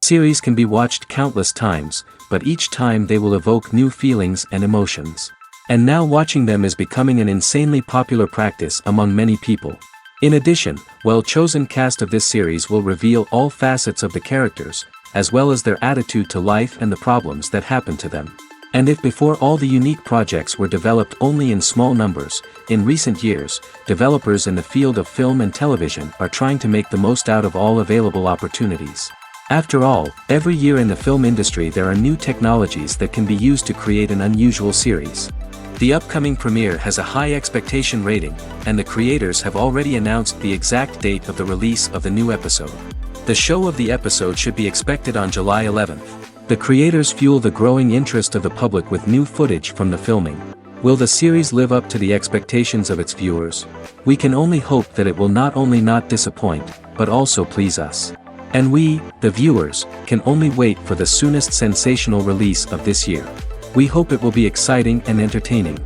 Series can be watched countless times, but each time they will evoke new feelings and emotions. And now watching them is becoming an insanely popular practice among many people. In addition, well-chosen cast of this series will reveal all facets of the characters, as well as their attitude to life and the problems that happen to them. And if before all the unique projects were developed only in small numbers, in recent years, developers in the field of film and television are trying to make the most out of all available opportunities. After all, every year in the film industry there are new technologies that can be used to create an unusual series. The upcoming premiere has a high expectation rating, and the creators have already announced the exact date of the release of the new episode. The show of the episode should be expected on July 11th. The creators fuel the growing interest of the public with new footage from the filming. Will the series live up to the expectations of its viewers? We can only hope that it will not only not disappoint, but also please us. And we, the viewers, can only wait for the soonest sensational release of this year. We hope it will be exciting and entertaining.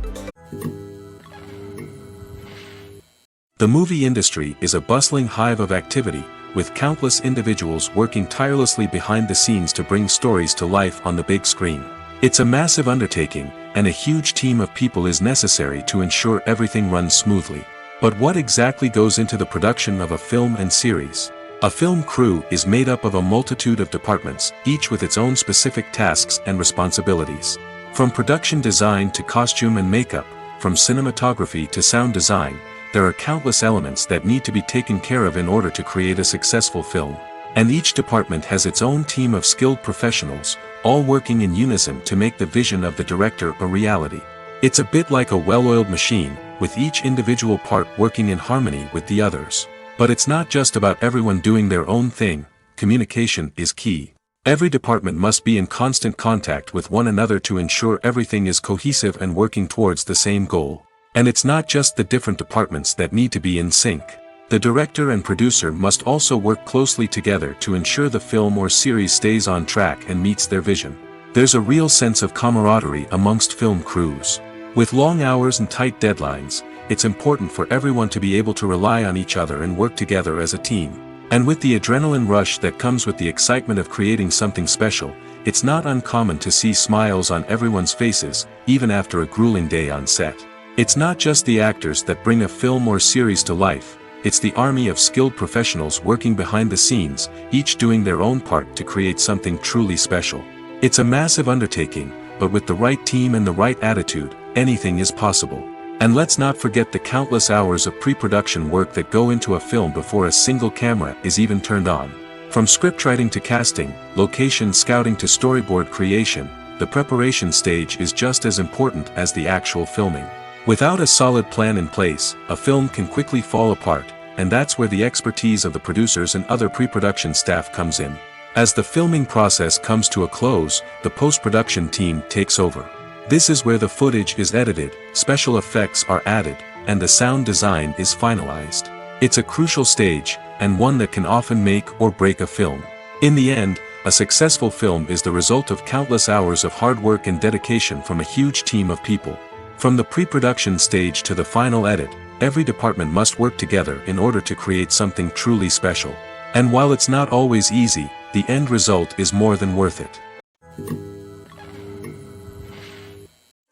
The movie industry is a bustling hive of activity, with countless individuals working tirelessly behind the scenes to bring stories to life on the big screen. It's a massive undertaking, and a huge team of people is necessary to ensure everything runs smoothly. But what exactly goes into the production of a film and series? A film crew is made up of a multitude of departments, each with its own specific tasks and responsibilities. From production design to costume and makeup, from cinematography to sound design, there are countless elements that need to be taken care of in order to create a successful film. And each department has its own team of skilled professionals, all working in unison to make the vision of the director a reality. It's a bit like a well-oiled machine, with each individual part working in harmony with the others. But it's not just about everyone doing their own thing. Communication is key. Every department must be in constant contact with one another to ensure everything is cohesive and working towards the same goal. And it's not just the different departments that need to be in sync. The director and producer must also work closely together to ensure the film or series stays on track and meets their vision. There's a real sense of camaraderie amongst film crews. With long hours and tight deadlines, it's important for everyone to be able to rely on each other and work together as a team. And with the adrenaline rush that comes with the excitement of creating something special, it's not uncommon to see smiles on everyone's faces, even after a grueling day on set. It's not just the actors that bring a film or series to life, it's the army of skilled professionals working behind the scenes, each doing their own part to create something truly special. It's a massive undertaking, but with the right team and the right attitude, anything is possible. And let's not forget the countless hours of pre-production work that go into a film before a single camera is even turned on. From scriptwriting to casting, location scouting to storyboard creation, the preparation stage is just as important as the actual filming. Without a solid plan in place, a film can quickly fall apart, and that's where the expertise of the producers and other pre-production staff comes in. As the filming process comes to a close, the post-production team takes over. This is where the footage is edited, special effects are added, and the sound design is finalized. It's a crucial stage, and one that can often make or break a film. In the end, a successful film is the result of countless hours of hard work and dedication from a huge team of people. From the pre-production stage to the final edit, every department must work together in order to create something truly special. And while it's not always easy, the end result is more than worth it.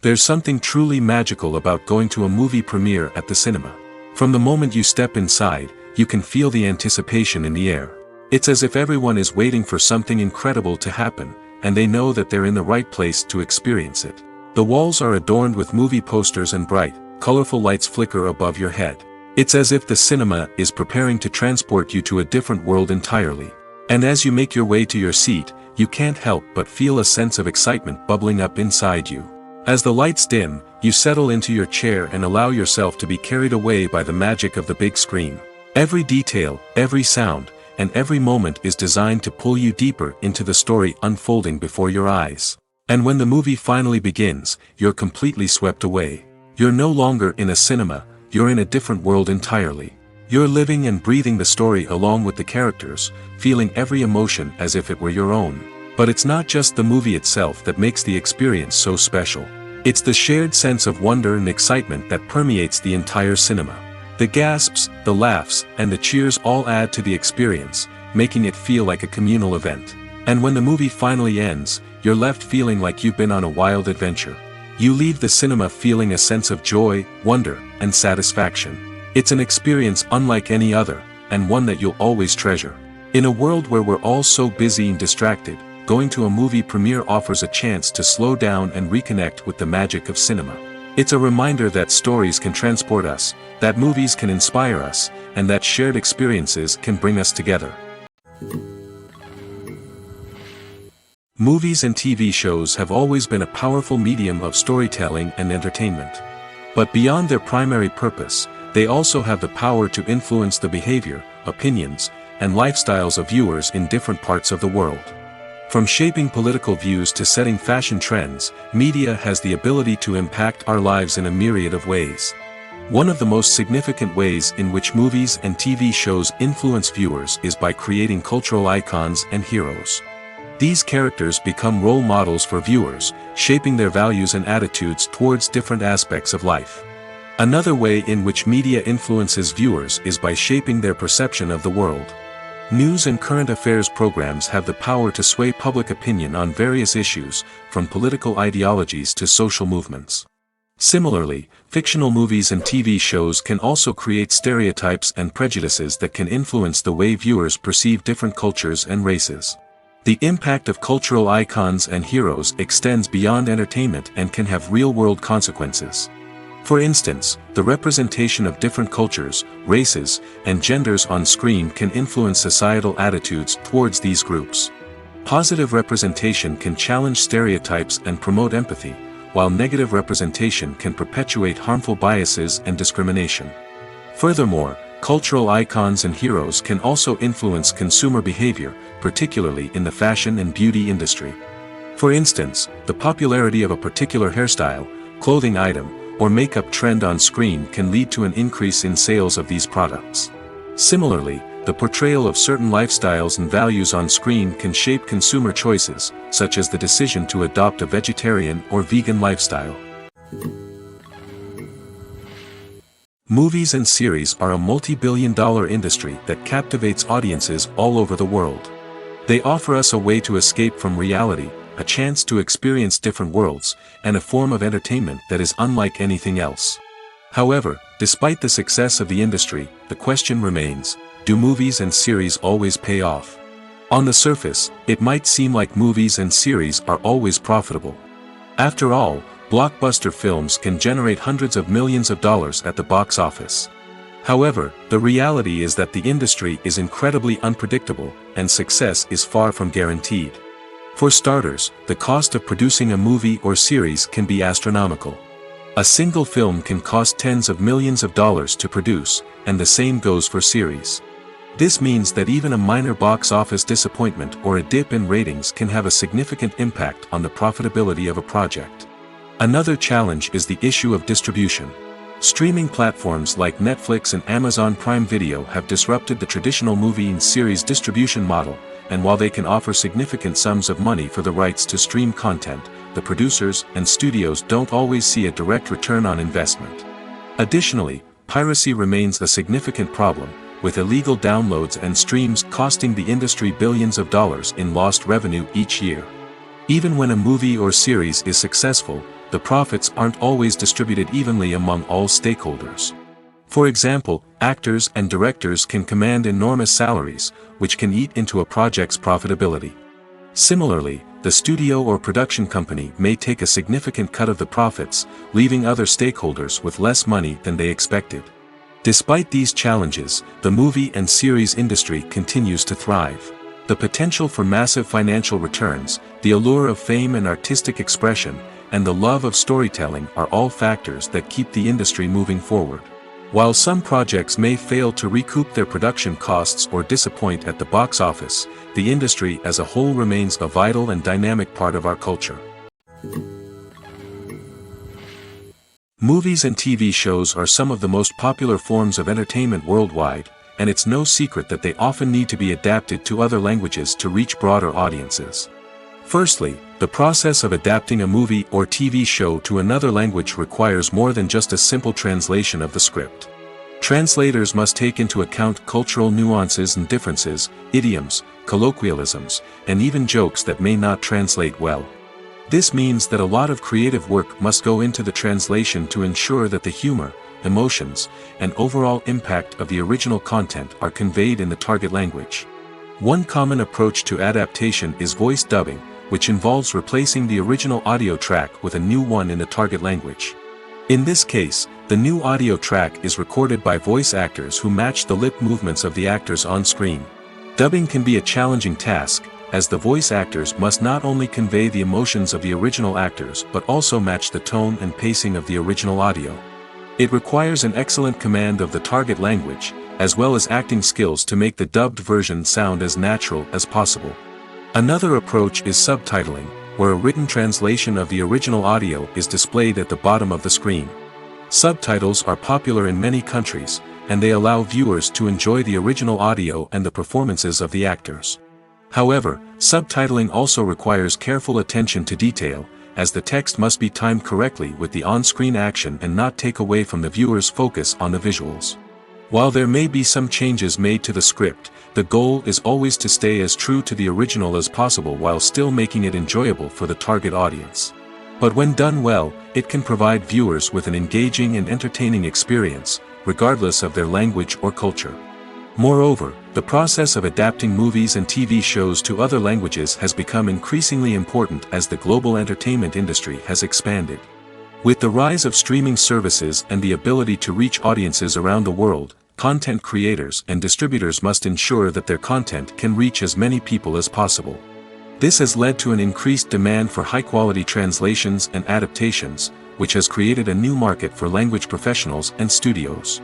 There's something truly magical about going to a movie premiere at the cinema. From the moment you step inside, you can feel the anticipation in the air. It's as if everyone is waiting for something incredible to happen, and they know that they're in the right place to experience it. The walls are adorned with movie posters and bright, colorful lights flicker above your head. It's as if the cinema is preparing to transport you to a different world entirely. And as you make your way to your seat, you can't help but feel a sense of excitement bubbling up inside you. As the lights dim, you settle into your chair and allow yourself to be carried away by the magic of the big screen. Every detail, every sound, and every moment is designed to pull you deeper into the story unfolding before your eyes. And when the movie finally begins, you're completely swept away. You're no longer in a cinema, you're in a different world entirely. You're living and breathing the story along with the characters, feeling every emotion as if it were your own. But it's not just the movie itself that makes the experience so special. It's the shared sense of wonder and excitement that permeates the entire cinema. The gasps, the laughs, and the cheers all add to the experience, making it feel like a communal event. And when the movie finally ends, you're left feeling like you've been on a wild adventure. You leave the cinema feeling a sense of joy, wonder, and satisfaction. It's an experience unlike any other, and one that you'll always treasure. In a world where we're all so busy and distracted, going to a movie premiere offers a chance to slow down and reconnect with the magic of cinema. It's a reminder that stories can transport us, that movies can inspire us, and that shared experiences can bring us together. Movies and TV shows have always been a powerful medium of storytelling and entertainment. But beyond their primary purpose, they also have the power to influence the behavior, opinions, and lifestyles of viewers in different parts of the world. From shaping political views to setting fashion trends, media has the ability to impact our lives in a myriad of ways. One of the most significant ways in which movies and TV shows influence viewers is by creating cultural icons and heroes. These characters become role models for viewers, shaping their values and attitudes towards different aspects of life. Another way in which media influences viewers is by shaping their perception of the world. News and current affairs programs have the power to sway public opinion on various issues, from political ideologies to social movements. Similarly, fictional movies and TV shows can also create stereotypes and prejudices that can influence the way viewers perceive different cultures and races. The impact of cultural icons and heroes extends beyond entertainment and can have real-world consequences. For instance, the representation of different cultures, races, and genders on screen can influence societal attitudes towards these groups. Positive representation can challenge stereotypes and promote empathy, while negative representation can perpetuate harmful biases and discrimination. Furthermore, cultural icons and heroes can also influence consumer behavior, particularly in the fashion and beauty industry. For instance, the popularity of a particular hairstyle, clothing item, or makeup trend on screen can lead to an increase in sales of these products. Similarly, the portrayal of certain lifestyles and values on screen can shape consumer choices, such as the decision to adopt a vegetarian or vegan lifestyle. Movies and series are a multi-billion-dollar industry that captivates audiences all over the world. They offer us a way to escape from reality, a chance to experience different worlds, and a form of entertainment that is unlike anything else. However, despite the success of the industry, the question remains, do movies and series always pay off? On the surface, it might seem like movies and series are always profitable. After all, blockbuster films can generate hundreds of millions of dollars at the box office. However, the reality is that the industry is incredibly unpredictable, and success is far from guaranteed. For starters, the cost of producing a movie or series can be astronomical. A single film can cost tens of millions of dollars to produce, and the same goes for series. This means that even a minor box office disappointment or a dip in ratings can have a significant impact on the profitability of a project. Another challenge is the issue of distribution. Streaming platforms like Netflix and Amazon Prime Video have disrupted the traditional movie and series distribution model, and while they can offer significant sums of money for the rights to stream content, the producers and studios don't always see a direct return on investment. Additionally, piracy remains a significant problem, with illegal downloads and streams costing the industry billions of dollars in lost revenue each year. Even when a movie or series is successful, the profits aren't always distributed evenly among all stakeholders. For example, actors and directors can command enormous salaries, which can eat into a project's profitability. Similarly, the studio or production company may take a significant cut of the profits, leaving other stakeholders with less money than they expected. Despite these challenges, the movie and series industry continues to thrive. The potential for massive financial returns, the allure of fame and artistic expression, and the love of storytelling are all factors that keep the industry moving forward. While some projects may fail to recoup their production costs or disappoint at the box office, the industry as a whole remains a vital and dynamic part of our culture. Movies and TV shows are some of the most popular forms of entertainment worldwide, and it's no secret that they often need to be adapted to other languages to reach broader audiences. Firstly, the process of adapting a movie or TV show to another language requires more than just a simple translation of the script. Translators must take into account cultural nuances and differences, idioms, colloquialisms, and even jokes that may not translate well. This means that a lot of creative work must go into the translation to ensure that the humor, emotions, and overall impact of the original content are conveyed in the target language. One common approach to adaptation is voice dubbing, which involves replacing the original audio track with a new one in the target language. In this case, the new audio track is recorded by voice actors who match the lip movements of the actors on screen. Dubbing can be a challenging task, as the voice actors must not only convey the emotions of the original actors but also match the tone and pacing of the original audio. It requires an excellent command of the target language, as well as acting skills to make the dubbed version sound as natural as possible. Another approach is subtitling, where a written translation of the original audio is displayed at the bottom of the screen. Subtitles are popular in many countries, and they allow viewers to enjoy the original audio and the performances of the actors. However, subtitling also requires careful attention to detail, as the text must be timed correctly with the on-screen action and not take away from the viewer's focus on the visuals. While there may be some changes made to the script, the goal is always to stay as true to the original as possible while still making it enjoyable for the target audience. But when done well, it can provide viewers with an engaging and entertaining experience, regardless of their language or culture. Moreover, the process of adapting movies and TV shows to other languages has become increasingly important as the global entertainment industry has expanded. With the rise of streaming services and the ability to reach audiences around the world, content creators and distributors must ensure that their content can reach as many people as possible. This has led to an increased demand for high-quality translations and adaptations, which has created a new market for language professionals and studios.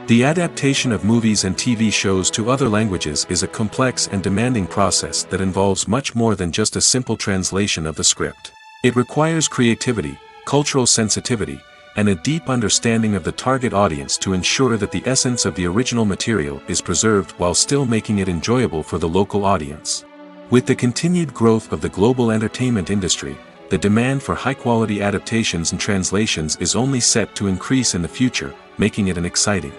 The adaptation of movies and TV shows to other languages is a complex and demanding process that involves much more than just a simple translation of the script. It requires creativity, cultural sensitivity, and a deep understanding of the target audience to ensure that the essence of the original material is preserved while still making it enjoyable for the local audience. With the continued growth of the global entertainment industry, the demand for high-quality adaptations and translations is only set to increase in the future, making it exciting.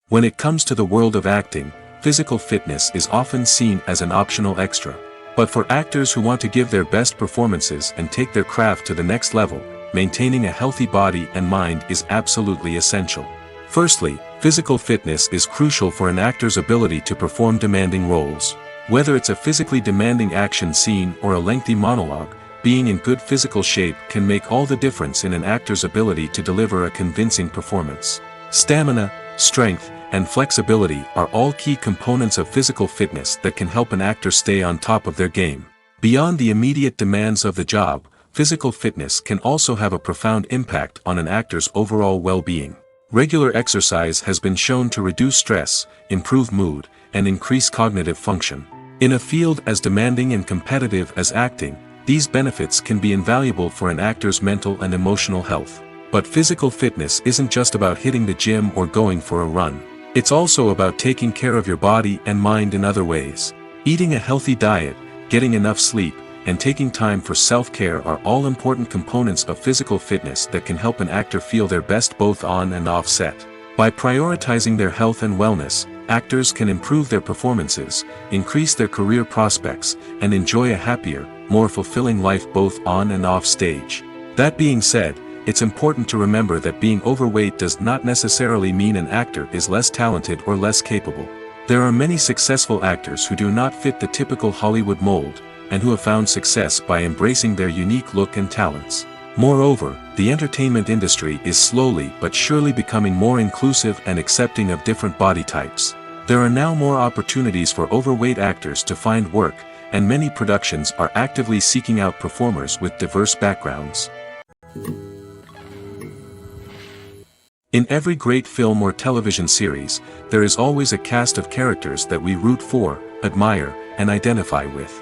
When it comes to the world of acting, physical fitness is often seen as an optional extra. But for actors who want to give their best performances and take their craft to the next level, maintaining a healthy body and mind is absolutely essential. Firstly, physical fitness is crucial for an actor's ability to perform demanding roles. Whether it's a physically demanding action scene or a lengthy monologue, being in good physical shape can make all the difference in an actor's ability to deliver a convincing performance. Stamina, strength, and flexibility are all key components of physical fitness that can help an actor stay on top of their game. Beyond the immediate demands of the job, physical fitness can also have a profound impact on an actor's overall well-being. Regular exercise has been shown to reduce stress, improve mood, and increase cognitive function. In a field as demanding and competitive as acting, these benefits can be invaluable for an actor's mental and emotional health. But physical fitness isn't just about hitting the gym or going for a run. It's also about taking care of your body and mind in other ways. Eating a healthy diet, getting enough sleep, and taking time for self-care are all important components of physical fitness that can help an actor feel their best both on and off set. By prioritizing their health and wellness, actors can improve their performances, increase their career prospects, and enjoy a happier, more fulfilling life both on and off stage. That being said, it's important to remember that being overweight does not necessarily mean an actor is less talented or less capable. There are many successful actors who do not fit the typical Hollywood mold, and who have found success by embracing their unique look and talents. Moreover, the entertainment industry is slowly but surely becoming more inclusive and accepting of different body types. There are now more opportunities for overweight actors to find work, and many productions are actively seeking out performers with diverse backgrounds. In every great film or television series, there is always a cast of characters that we root for, admire, and identify with.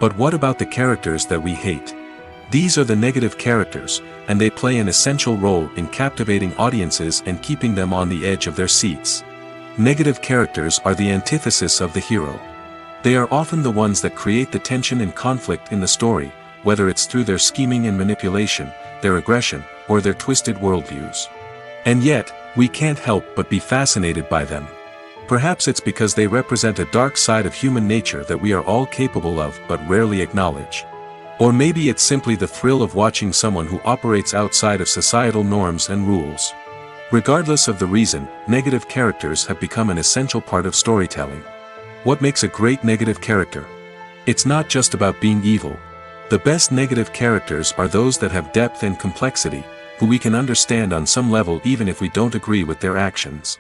But what about the characters that we hate? These are the negative characters, and they play an essential role in captivating audiences and keeping them on the edge of their seats. Negative characters are the antithesis of the hero. They are often the ones that create the tension and conflict in the story, whether it's through their scheming and manipulation, their aggression, or their twisted worldviews. And yet, we can't help but be fascinated by them. Perhaps it's because they represent a dark side of human nature that we are all capable of but rarely acknowledge. Or maybe it's simply the thrill of watching someone who operates outside of societal norms and rules. Regardless of the reason, negative characters have become an essential part of storytelling. What makes a great negative character? It's not just about being evil. The best negative characters are those that have depth and complexity, who we can understand on some level even if we don't agree with their actions.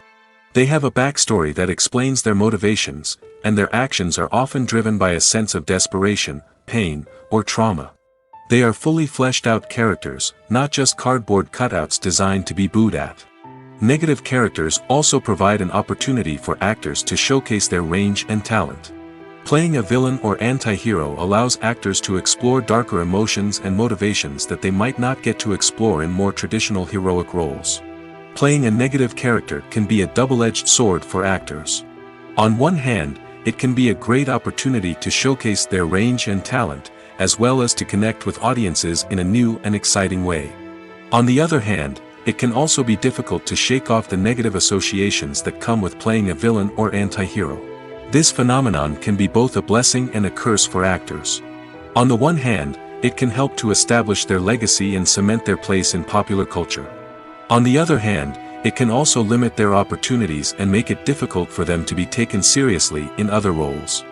They have a backstory that explains their motivations, and their actions are often driven by a sense of desperation, pain, or trauma. They are fully fleshed out characters, not just cardboard cutouts designed to be booed at. Negative characters also provide an opportunity for actors to showcase their range and talent. Playing a villain or anti-hero allows actors to explore darker emotions and motivations that they might not get to explore in more traditional heroic roles. Playing a negative character can be a double-edged sword for actors. On one hand, it can be a great opportunity to showcase their range and talent, as well as to connect with audiences in a new and exciting way. On the other hand, it can also be difficult to shake off the negative associations that come with playing a villain or anti-hero. This phenomenon can be both a blessing and a curse for actors. On the one hand, it can help to establish their legacy and cement their place in popular culture. On the other hand, it can also limit their opportunities and make it difficult for them to be taken seriously in other roles.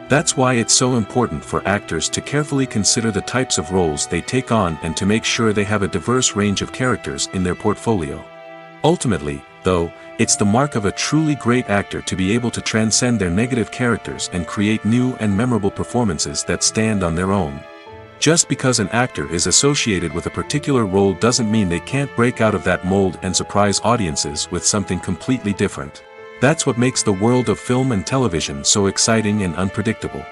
That's why it's so important for actors to carefully consider the types of roles they take on and to make sure they have a diverse range of characters in their portfolio. Ultimately, though, it's the mark of a truly great actor to be able to transcend their negative characters and create new and memorable performances that stand on their own. Just because an actor is associated with a particular role doesn't mean they can't break out of that mold and surprise audiences with something completely different. That's what makes the world of film and television so exciting and unpredictable.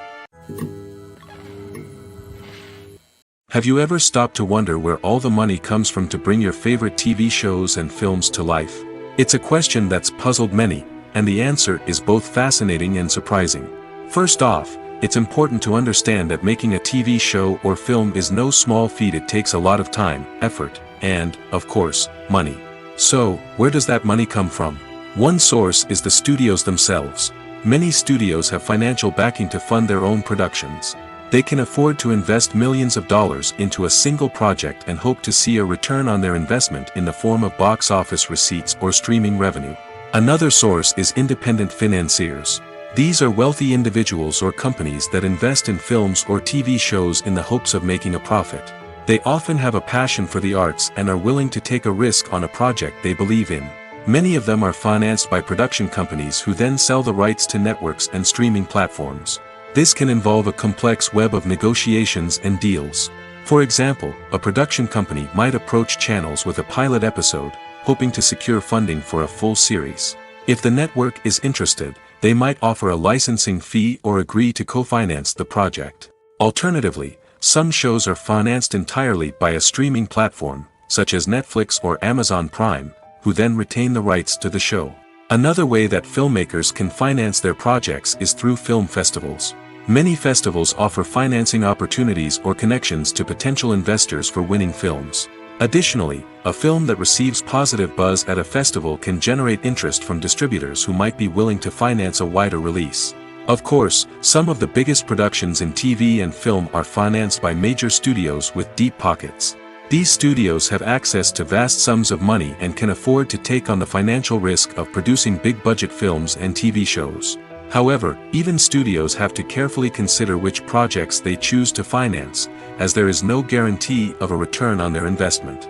Have you ever stopped to wonder where all the money comes from to bring your favorite TV shows and films to life? It's a question that's puzzled many, and the answer is both fascinating and surprising. First off, it's important to understand that making a TV show or film is no small feat. It takes a lot of time, effort, and, of course, money. So, where does that money come from? One source is the studios themselves. Many studios have financial backing to fund their own productions. They can afford to invest millions of dollars into a single project and hope to see a return on their investment in the form of box office receipts or streaming revenue. Another source is independent financiers. These are wealthy individuals or companies that invest in films or TV shows in the hopes of making a profit. They often have a passion for the arts and are willing to take a risk on a project they believe in. Many of them are financed by production companies who then sell the rights to networks and streaming platforms. This can involve a complex web of negotiations and deals. For example, a production company might approach channels with a pilot episode, hoping to secure funding for a full series. If the network is interested, they might offer a licensing fee or agree to co-finance the project. Alternatively, some shows are financed entirely by a streaming platform, such as Netflix or Amazon Prime, who then retain the rights to the show. Another way that filmmakers can finance their projects is through film festivals. Many festivals offer financing opportunities or connections to potential investors for winning films. Additionally, a film that receives positive buzz at a festival can generate interest from distributors who might be willing to finance a wider release. Of course, some of the biggest productions in TV and film are financed by major studios with deep pockets. These studios have access to vast sums of money and can afford to take on the financial risk of producing big-budget films and TV shows. However, even studios have to carefully consider which projects they choose to finance, as there is no guarantee of a return on their investment.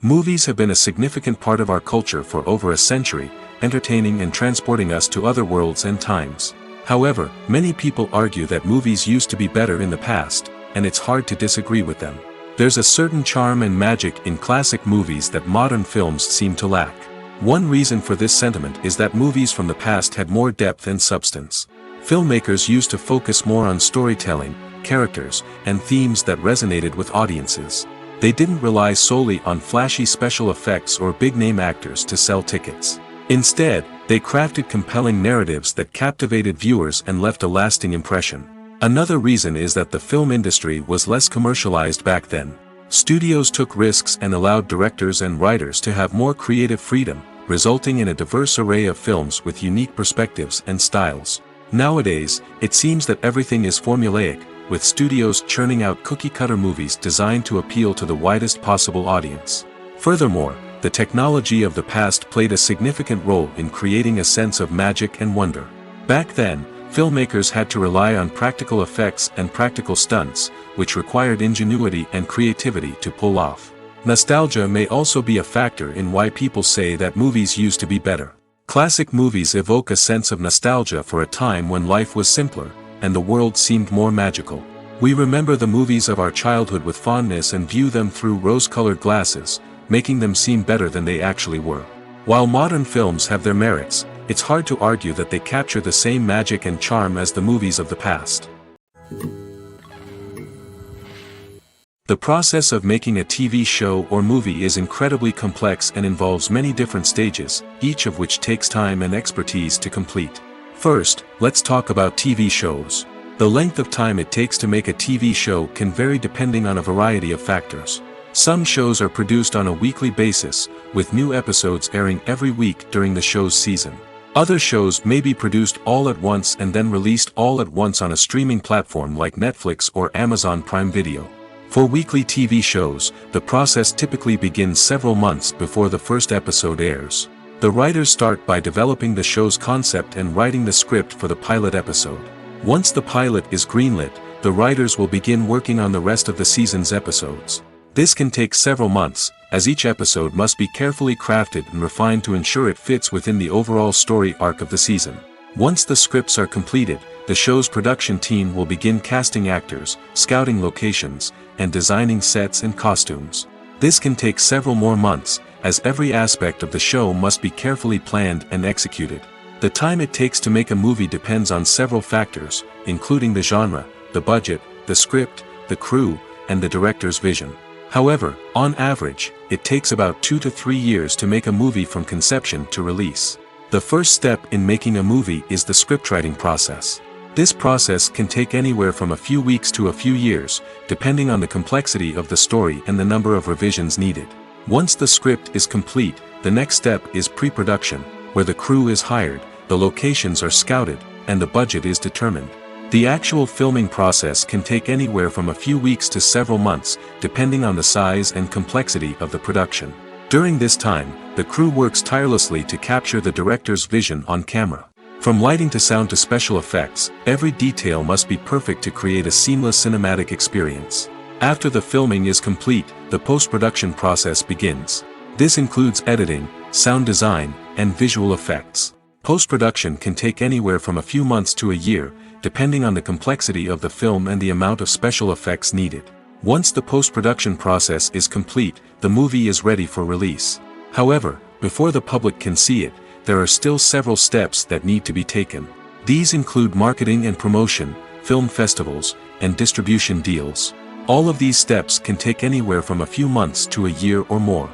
Movies have been a significant part of our culture for over a century, entertaining and transporting us to other worlds and times. However, many people argue that movies used to be better in the past, and it's hard to disagree with them. There's a certain charm and magic in classic movies that modern films seem to lack. One reason for this sentiment is that movies from the past had more depth and substance. Filmmakers used to focus more on storytelling, characters, and themes that resonated with audiences. They didn't rely solely on flashy special effects or big-name actors to sell tickets. Instead, they crafted compelling narratives that captivated viewers and left a lasting impression. Another reason is that the film industry was less commercialized back then. Studios took risks and allowed directors and writers to have more creative freedom, resulting in a diverse array of films with unique perspectives and styles. Nowadays, it seems that everything is formulaic, with studios churning out cookie-cutter movies designed to appeal to the widest possible audience. Furthermore, the technology of the past played a significant role in creating a sense of magic and wonder. Back then, filmmakers had to rely on practical effects and practical stunts, which required ingenuity and creativity to pull off. Nostalgia may also be a factor in why people say that movies used to be better. Classic movies evoke a sense of nostalgia for a time when life was simpler, and the world seemed more magical. We remember the movies of our childhood with fondness and view them through rose-colored glasses, making them seem better than they actually were. While modern films have their merits, it's hard to argue that they capture the same magic and charm as the movies of the past. The process of making a TV show or movie is incredibly complex and involves many different stages, each of which takes time and expertise to complete. First, let's talk about TV shows. The length of time it takes to make a TV show can vary depending on a variety of factors. Some shows are produced on a weekly basis, with new episodes airing every week during the show's season. Other shows may be produced all at once and then released all at once on a streaming platform like Netflix or Amazon Prime Video. For weekly TV shows, the process typically begins several months before the first episode airs. The writers start by developing the show's concept and writing the script for the pilot episode. Once the pilot is greenlit, the writers will begin working on the rest of the season's episodes. This can take several months, as each episode must be carefully crafted and refined to ensure it fits within the overall story arc of the season. Once the scripts are completed, the show's production team will begin casting actors, scouting locations, and designing sets and costumes. This can take several more months, as every aspect of the show must be carefully planned and executed. The time it takes to make a movie depends on several factors, including the genre, the budget, the script, the crew, and the director's vision. However, on average, it takes about 2 to 3 years to make a movie from conception to release. The first step in making a movie is the scriptwriting process. This process can take anywhere from a few weeks to a few years, depending on the complexity of the story and the number of revisions needed. Once the script is complete, the next step is pre-production, where the crew is hired, the locations are scouted, and the budget is determined. The actual filming process can take anywhere from a few weeks to several months, depending on the size and complexity of the production. During this time, the crew works tirelessly to capture the director's vision on camera. From lighting to sound to special effects, every detail must be perfect to create a seamless cinematic experience. After the filming is complete, the post-production process begins. This includes editing, sound design, and visual effects. Post-production can take anywhere from a few months to a year, depending on the complexity of the film and the amount of special effects needed. Once the post-production process is complete, the movie is ready for release. However, before the public can see it, there are still several steps that need to be taken. These include marketing and promotion, film festivals, and distribution deals. All of these steps can take anywhere from a few months to a year or more.